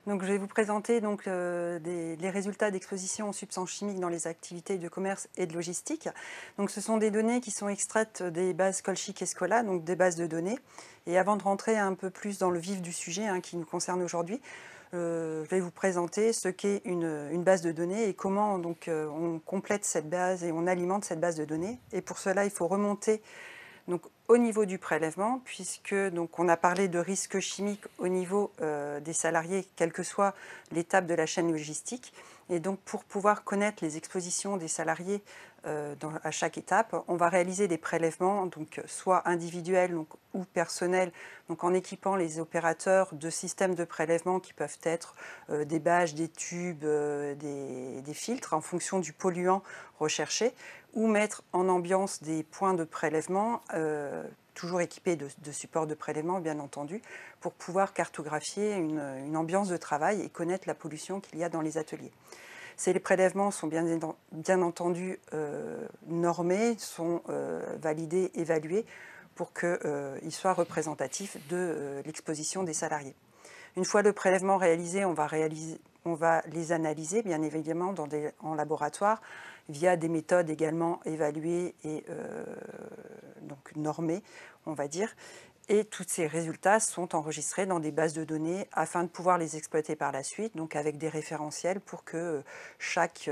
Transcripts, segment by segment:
Donc, je vais vous présenter donc, les résultats d'exposition aux substances chimiques dans les activités de commerce et de logistique. Donc, ce sont des données qui sont extraites des bases Colchic et Scola, donc des bases de données. Et avant de rentrer un peu plus dans le vif du sujet qui nous concerne aujourd'hui, je vais vous présenter ce qu'est une base de données et comment donc, on complète cette base et on alimente cette base de données. Et pour cela, il faut remonter donc, au niveau du prélèvement, puisque donc, on a parlé de risques chimiques au niveau des salariés, quelle que soit l'étape de la chaîne logistique. Et donc, pour pouvoir connaître les expositions des salariés à chaque étape, on va réaliser des prélèvements, donc, soit individuels donc, ou personnels, donc, en équipant les opérateurs de systèmes de prélèvement qui peuvent être des bâches, des tubes, des filtres, en fonction du polluant recherché, ou mettre en ambiance des points de prélèvement, toujours équipés de supports de prélèvement, bien entendu, pour pouvoir cartographier une ambiance de travail et connaître la pollution qu'il y a dans les ateliers. Ces prélèvements sont bien entendu normés, sont validés, évalués, pour qu'ils soient représentatifs de l'exposition des salariés. Une fois le prélèvement réalisé, on va les analyser, bien évidemment, en laboratoire, via des méthodes également évaluées et donc normées, on va dire. Et tous ces résultats sont enregistrés dans des bases de données afin de pouvoir les exploiter par la suite, donc avec des référentiels pour que chaque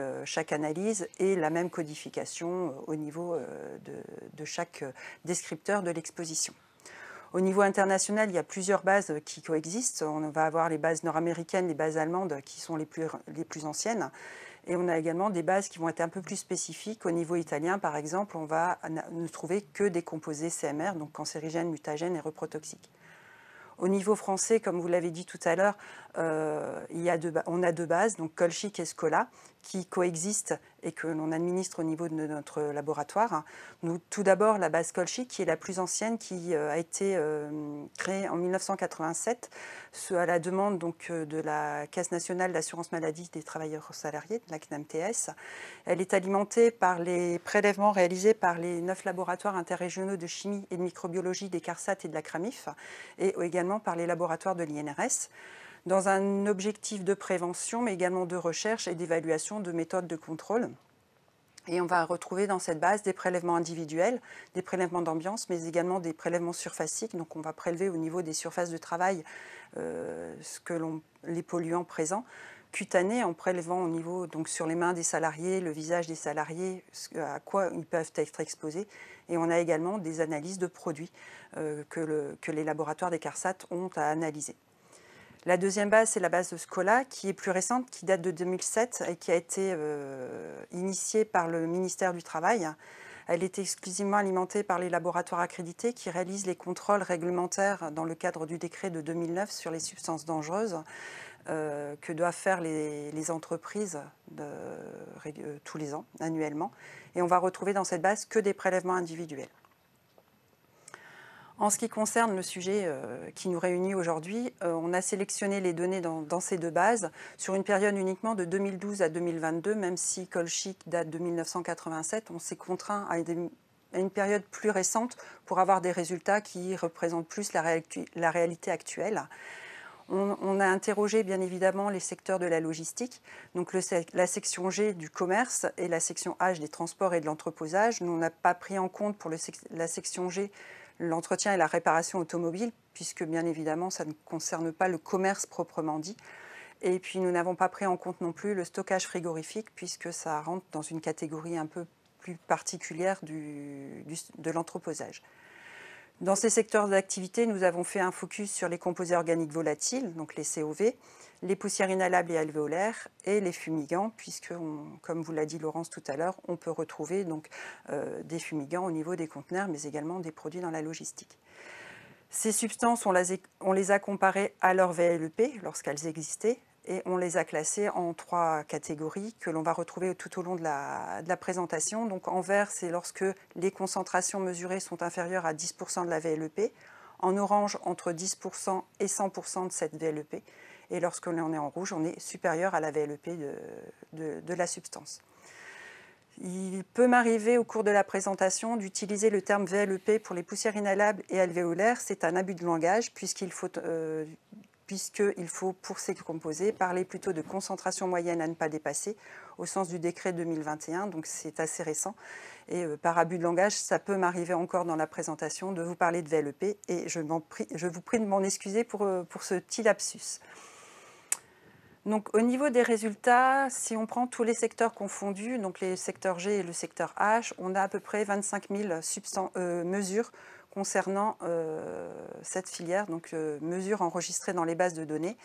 analyse ait la même codification au niveau de chaque descripteur de l'exposition. Au niveau international, il y a plusieurs bases qui coexistent. On va avoir les bases nord-américaines, les bases allemandes qui sont les plus anciennes. Et on a également des bases qui vont être un peu plus spécifiques. Au niveau italien, par exemple, on va ne trouver que des composés CMR, donc cancérigènes, mutagènes et reprotoxiques. Au niveau français, comme vous l'avez dit tout à l'heure, on a deux bases, donc Colchic et Scola, qui coexistent et que l'on administre au niveau de notre laboratoire. Tout d'abord, la base Colchic, qui est la plus ancienne, qui a été créée en 1987 à la demande donc, de la Caisse nationale d'assurance maladie des travailleurs salariés, la CNAMTS. Elle est alimentée par les prélèvements réalisés par les 9 laboratoires interrégionaux de chimie et de microbiologie des CARSAT et de la CRAMIF, et également par les laboratoires de l'INRS, dans un objectif de prévention, mais également de recherche et d'évaluation de méthodes de contrôle. Et on va retrouver dans cette base des prélèvements individuels, des prélèvements d'ambiance, mais également des prélèvements surfaciques. Donc on va prélever au niveau des surfaces de travail les polluants présents, cutanés, en prélevant au niveau, donc sur les mains des salariés, le visage des salariés, à quoi ils peuvent être exposés. Et on a également des analyses de produits que les laboratoires des CARSAT ont à analyser. La deuxième base, c'est la base de Scola, qui est plus récente, qui date de 2007 et qui a été initiée par le ministère du Travail. Elle est exclusivement alimentée par les laboratoires accrédités qui réalisent les contrôles réglementaires dans le cadre du décret de 2009 sur les substances dangereuses que doivent faire les entreprises tous les ans, annuellement. Et on va retrouver dans cette base que des prélèvements individuels. En ce qui concerne le sujet qui nous réunit aujourd'hui, on a sélectionné les données dans ces deux bases sur une période uniquement de 2012 à 2022, même si Colchic date de 1987, on s'est contraint à une période plus récente pour avoir des résultats qui représentent plus la réalité actuelle. On a interrogé bien évidemment les secteurs de la logistique, donc la section G du commerce et la section H des transports et de l'entreposage. Nous, on n'a pas pris en compte pour la section G l'entretien et la réparation automobile, puisque bien évidemment ça ne concerne pas le commerce proprement dit. Et puis nous n'avons pas pris en compte non plus le stockage frigorifique, puisque ça rentre dans une catégorie un peu plus particulière de l'entreposage. Dans ces secteurs d'activité, nous avons fait un focus sur les composés organiques volatiles, donc les COV, les poussières inhalables et alvéolaires et les fumigants, puisque, comme vous l'a dit Laurence tout à l'heure, on peut retrouver donc, des fumigants au niveau des conteneurs, mais également des produits dans la logistique. Ces substances, on les a comparées à leur VLEP lorsqu'elles existaient, et on les a classées en 3 catégories que l'on va retrouver tout au long de la présentation. Donc en vert, c'est lorsque les concentrations mesurées sont inférieures à 10% de la VLEP. En orange, entre 10% et 100% de cette VLEP. Et lorsque l'on est en rouge, on est supérieur à la VLEP de la substance. Il peut m'arriver au cours de la présentation d'utiliser le terme VLEP pour les poussières inhalables et alvéolaires. C'est un abus de langage puisqu'il faut puisqu'il faut, pour ces composés, parler plutôt de concentration moyenne à ne pas dépasser, au sens du décret 2021, donc c'est assez récent. Et par abus de langage, ça peut m'arriver encore dans la présentation de vous parler de VLEP, et je vous prie de m'en excuser pour ce petit lapsus. Donc, au niveau des résultats, si on prend tous les secteurs confondus, donc les secteurs G et le secteur H, on a à peu près 25 000 mesures concernant cette filière, donc mesures enregistrées dans les bases de données.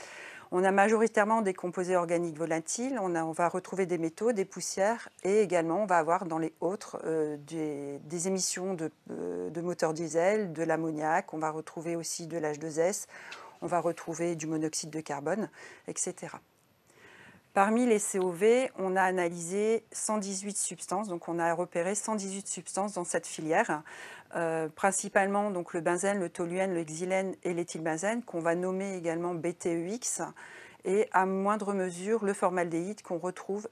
On a majoritairement des composés organiques volatiles, on va retrouver des métaux, des poussières, et également on va avoir dans les autres des émissions de moteurs diesel, de l'ammoniac, on va retrouver aussi de l'H2S, on va retrouver du monoxyde de carbone, etc. Parmi les COV, on a analysé 118 substances, donc on a repéré 118 substances dans cette filière, principalement donc le benzène, le toluène, le xylène et l'éthylbenzène, qu'on va nommer également BTEX, et à moindre mesure le formaldéhyde qu'on retrouve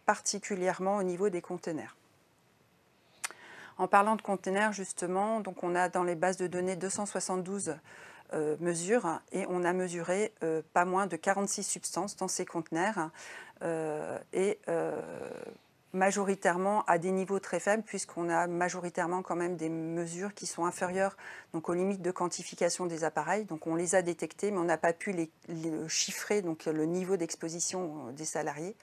particulièrement au niveau des conteneurs. En parlant de conteneurs, justement, donc on a dans les bases de données 272 mesures, et on a mesuré pas moins de 46 substances dans ces conteneurs, majoritairement à des niveaux très faibles, puisqu'on a majoritairement quand même des mesures qui sont inférieures donc, aux limites de quantification des appareils. Donc on les a détectées, mais on n'a pas pu les chiffrer, donc le niveau d'exposition des salariés.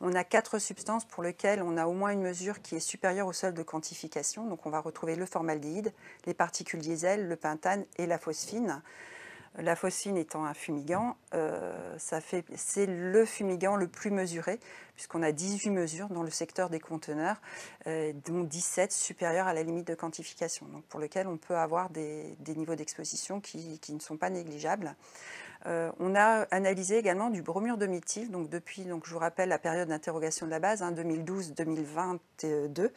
On a 4 substances pour lesquelles on a au moins une mesure qui est supérieure au seuil de quantification. Donc on va retrouver le formaldéhyde, les particules diesel, le pentane et la phosphine. La phosphine étant un fumigant, c'est le fumigant le plus mesuré, puisqu'on a 18 mesures dans le secteur des conteneurs, dont 17 supérieures à la limite de quantification, donc pour lesquelles on peut avoir des niveaux d'exposition qui ne sont pas négligeables. On a analysé également du bromure de méthyle, donc depuis, je vous rappelle, la période d'interrogation de la base, 2012-2022,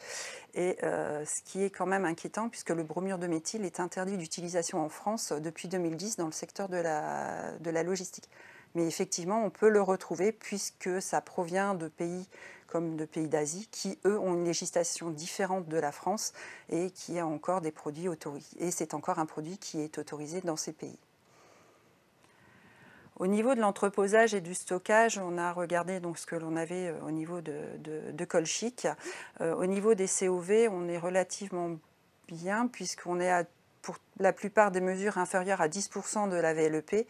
et ce qui est quand même inquiétant, puisque le bromure de méthyle est interdit d'utilisation en France depuis 2010 dans le secteur de la logistique. Mais effectivement, on peut le retrouver, puisque ça provient de pays comme de pays d'Asie, qui, eux, ont une législation différente de la France, et qui a encore des produits autorisés. Et c'est encore un produit qui est autorisé dans ces pays. Au niveau de l'entreposage et du stockage, on a regardé donc ce que l'on avait au niveau de Colchic. Au niveau des COV, on est relativement bien, puisqu'on est pour la plupart des mesures inférieures à 10% de la VLEP. Et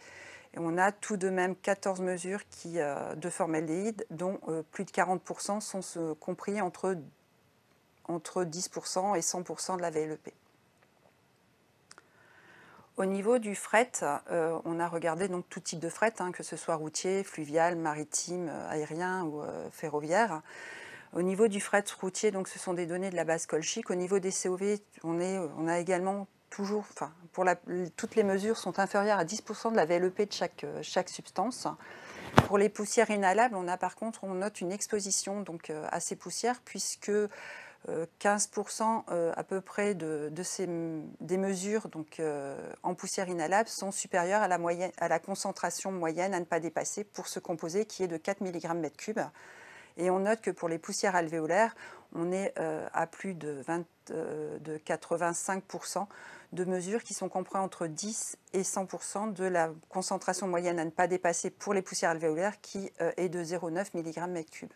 on a tout de même 14 mesures de formaldéhyde, dont plus de 40% sont compris entre 10% et 100% de la VLEP. Au niveau du fret, on a regardé donc tout type de fret, que ce soit routier, fluvial, maritime, aérien ou ferroviaire. Au niveau du fret routier, donc ce sont des données de la base Colchic. Au niveau des COV, on a également toujours, toutes les mesures sont inférieures à 10% de la VLEP de chaque substance. Pour les poussières inhalables, on note une exposition donc, à ces poussières, puisque 15% à peu près des mesures donc, en poussière inhalable sont supérieures à la concentration moyenne à ne pas dépasser pour ce composé qui est de 4 mg/m3. Et on note que pour les poussières alvéolaires, on est à plus de 85% de mesures qui sont comprises entre 10 et 100% de la concentration moyenne à ne pas dépasser pour les poussières alvéolaires qui est de 0,9 mg/m3.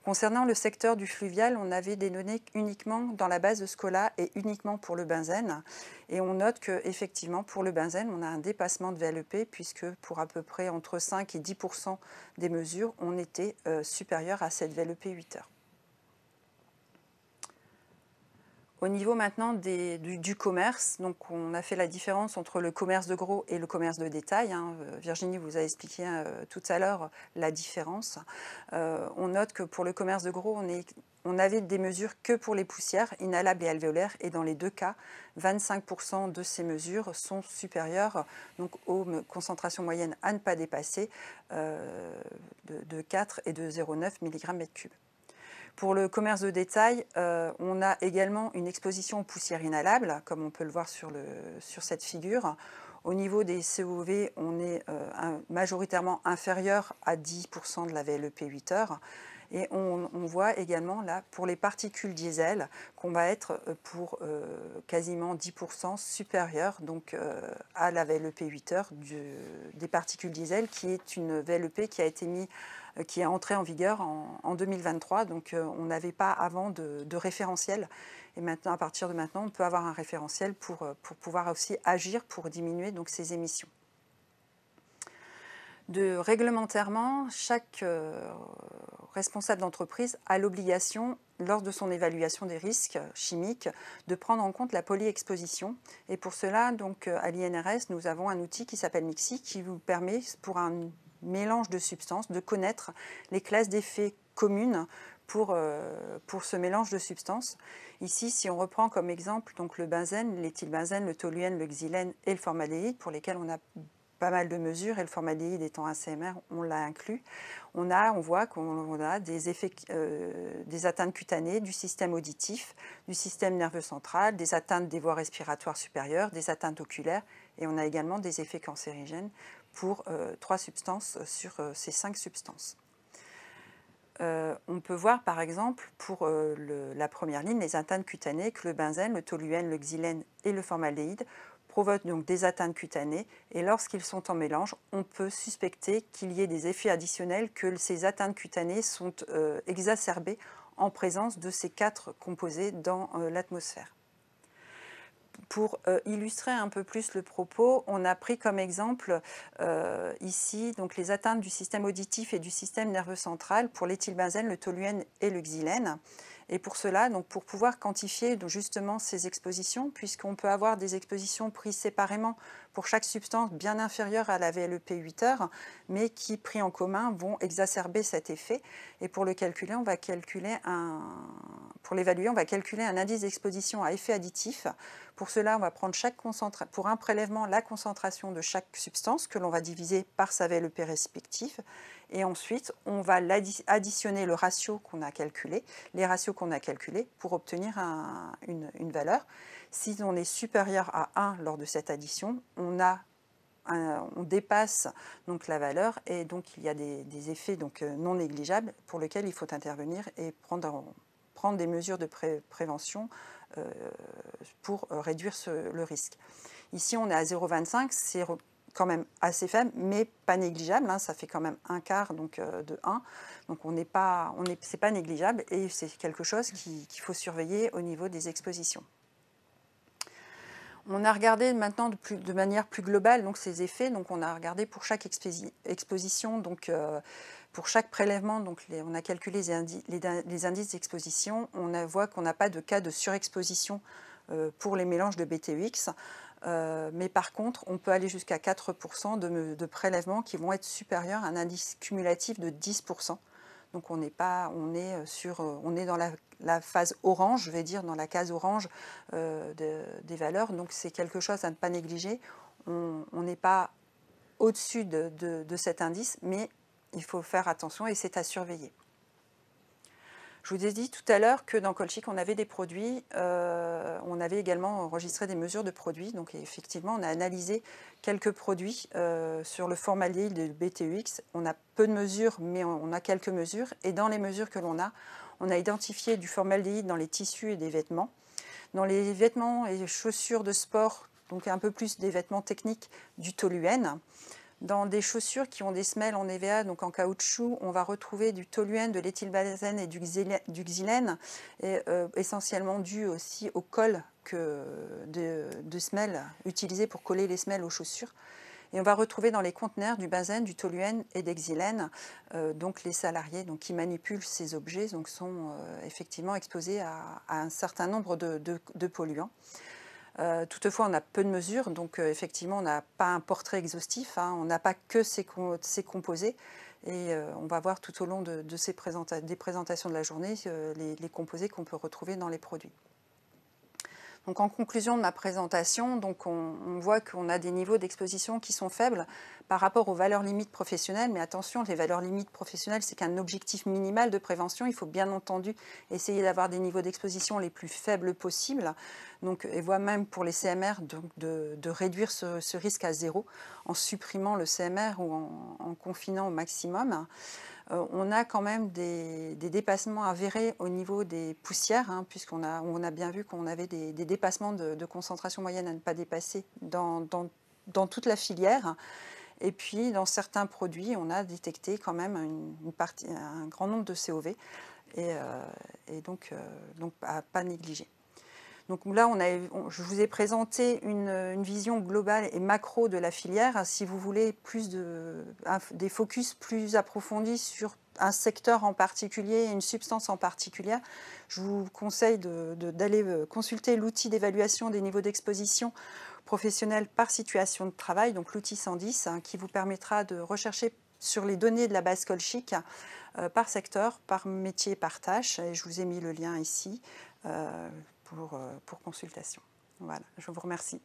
Concernant le secteur du fluvial, on avait des données uniquement dans la base de Scola et uniquement pour le benzène. Et on note qu'effectivement, pour le benzène, on a un dépassement de VLEP, puisque pour à peu près entre 5 et 10% des mesures, on était supérieur à cette VLEP 8 heures. Au niveau maintenant du commerce, donc on a fait la différence entre le commerce de gros et le commerce de détail. Virginie vous a expliqué tout à l'heure la différence. On note que pour le commerce de gros, on avait des mesures que pour les poussières inhalables et alvéolaires, et dans les deux cas, 25% de ces mesures sont supérieures donc, aux concentrations moyennes à ne pas dépasser de 4 et de 0,9 mg/m3. Pour le commerce de détail, on a également une exposition aux poussières inhalables, comme on peut le voir sur cette figure. Au niveau des COV, on est majoritairement inférieur à 10% de la VLEP 8 heures. Et on voit également là, pour les particules diesel, qu'on va être pour quasiment 10% supérieur donc, à la VLEP 8 heures des particules diesel, qui est une VLEP qui a été qui est entrée en vigueur en 2023. Donc on n'avait pas avant de référentiel. Et maintenant, à partir de maintenant, on peut avoir un référentiel pour pouvoir aussi agir pour diminuer donc, ces émissions. Réglementairement, chaque responsable d'entreprise a l'obligation, lors de son évaluation des risques chimiques, de prendre en compte la polyexposition. Et pour cela, donc, à l'INRS, nous avons un outil qui s'appelle MIXI, qui vous permet, pour un mélange de substances, de connaître les classes d'effets communes pour ce mélange de substances. Ici, si on reprend comme exemple donc, le benzène, l'éthylbenzène, le toluène, le xylène et le formaldéhyde, pour lesquels on a pas mal de mesures, et le formaldéhyde étant un CMR, on l'a inclus. On voit qu'on a des effets, des atteintes cutanées, du système auditif, du système nerveux central, des atteintes des voies respiratoires supérieures, des atteintes oculaires, et on a également des effets cancérigènes pour 3 substances sur ces 5 substances. On peut voir par exemple pour la première ligne les atteintes cutanées que le benzène, le toluène, le xylène et le formaldéhyde provoquent donc des atteintes cutanées, et lorsqu'ils sont en mélange, on peut suspecter qu'il y ait des effets additionnels, que ces atteintes cutanées sont exacerbées en présence de ces 4 composés dans l'atmosphère. Pour illustrer un peu plus le propos, on a pris comme exemple ici donc, les atteintes du système auditif et du système nerveux central pour l'éthylbenzène, le toluène et le xylène. Et pour cela, donc, pour pouvoir quantifier donc, justement ces expositions, puisqu'on peut avoir des expositions prises séparément pour chaque substance bien inférieure à la VLEP 8 heures, mais qui, pris en commun, vont exacerber cet effet. Et pour le calculer, on va calculer pour l'évaluer, on va calculer un indice d'exposition à effet additif. Pour cela, on va prendre pour un prélèvement la concentration de chaque substance que l'on va diviser par sa VLEP respective. Et ensuite, on va additionner le ratio qu'on a calculé, les ratios qu'on a calculés pour obtenir une valeur. Si on est supérieur à 1 lors de cette addition, on dépasse donc la valeur, et donc il y a des effets donc, non négligeables pour lesquels il faut intervenir et prendre des mesures de prévention pour réduire le risque. Ici, on est à 0,25, c'est quand même assez faible, mais pas négligeable, hein, ça fait quand même un quart donc, de 1, donc c'est pas négligeable, et c'est quelque chose qu'il faut surveiller au niveau des expositions. On a regardé maintenant de manière plus globale donc, ces effets, donc on a regardé pour chaque exposition, donc, pour chaque prélèvement, donc on a calculé les indices d'exposition, on voit qu'on n'a pas de cas de surexposition pour les mélanges de BTEX, mais par contre, on peut aller jusqu'à 4% de prélèvements qui vont être supérieurs à un indice cumulatif de 10%. Donc on est dans la phase orange, je vais dire, dans la case orange des valeurs. Donc c'est quelque chose à ne pas négliger. On n'est pas au-dessus de cet indice, mais il faut faire attention et c'est à surveiller. Je vous ai dit tout à l'heure que dans Colchic, on avait des produits, on avait également enregistré des mesures de produits. Donc effectivement, on a analysé quelques produits sur le formaldéhyde de BTEX. On a peu de mesures, mais on a quelques mesures. Et dans les mesures que l'on a identifié du formaldéhyde dans les tissus et des vêtements. Dans les vêtements et chaussures de sport, donc un peu plus des vêtements techniques, du toluène. Dans des chaussures qui ont des semelles en EVA, donc en caoutchouc, on va retrouver du toluène, de l'éthylbenzène et du xylène, et, essentiellement dû aussi au colle de semelles utilisées pour coller les semelles aux chaussures. Et on va retrouver dans les conteneurs du benzène, du toluène et des xylènes, donc les salariés donc, qui manipulent ces objets donc, sont effectivement exposés à un certain nombre de polluants. Toutefois, on a peu de mesures, donc effectivement, on n'a pas un portrait exhaustif, hein, on n'a pas que ces composés, et on va voir tout au long des présentations de la journée les composés qu'on peut retrouver dans les produits. Donc en conclusion de ma présentation, donc on voit qu'on a des niveaux d'exposition qui sont faibles par rapport aux valeurs limites professionnelles, mais attention, les valeurs limites professionnelles, c'est qu'un objectif minimal de prévention. Il faut bien entendu essayer d'avoir des niveaux d'exposition les plus faibles possibles, donc, et voire même pour les CMR de réduire ce risque à 0 en supprimant le CMR ou en confinant au maximum. on a quand même des dépassements avérés au niveau des poussières, hein, puisqu'on a bien vu qu'on avait des dépassements de concentration moyenne à ne pas dépasser dans toute la filière. Et puis, dans certains produits, on a détecté quand même un grand nombre de COV, et donc à pas négliger. Donc là, je vous ai présenté une vision globale et macro de la filière. Si vous voulez des focus plus approfondis sur un secteur en particulier, une substance en particulier, je vous conseille d'aller consulter l'outil d'évaluation des niveaux d'exposition professionnelle par situation de travail, donc l'outil 110, hein, qui vous permettra de rechercher sur les données de la base Colchic par secteur, par métier, par tâche. Et je vous ai mis le lien ici pour consultation. Voilà, je vous remercie.